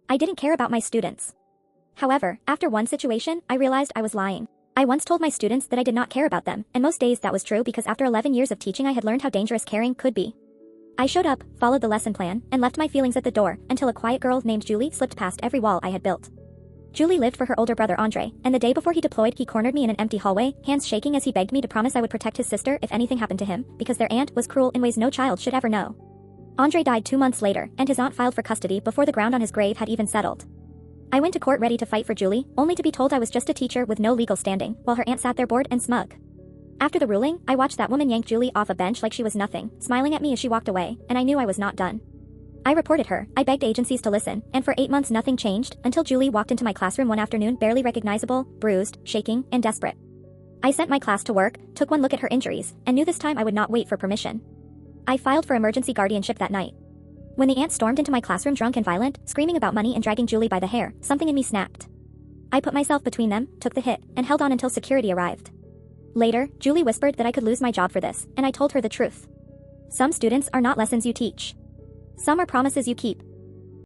I didn't care about my students. However, after one situation, I realized I was lying. I once told my students that I did not care about them, and most days that was true because after 11 years of teaching I had learned how dangerous caring could be. I showed up, followed the lesson plan, and left my feelings at the door until a quiet girl named Julie slipped past every wall I had built. Julie lived for her older brother Andre, and the day before he deployed he cornered me in an empty hallway, hands shaking as he begged me to promise I would protect his sister if anything happened to him, because their aunt was cruel in ways no child should ever know. Andre died 2 months later, and his aunt filed for custody before the ground on his grave had even settled. I went to court ready to fight for Julie, only to be told I was just a teacher with no legal standing, while her aunt sat there bored and smug. After the ruling, I watched that woman yank Julie off a bench like she was nothing, smiling at me as she walked away, and I knew I was not done. I reported her, I begged agencies to listen, and for 8 months nothing changed, until Julie walked into my classroom one afternoon barely recognizable, bruised, shaking, and desperate. I sent my class to work, took one look at her injuries, and knew this time I would not wait for permission. I filed for emergency guardianship that night. When the aunt stormed into my classroom drunk and violent, screaming about money and dragging Julie by the hair, something in me snapped. I put myself between them, took the hit, and held on until security arrived. Later, Julie whispered that I could lose my job for this, and I told her the truth. Some students are not lessons you teach. Some are promises you keep.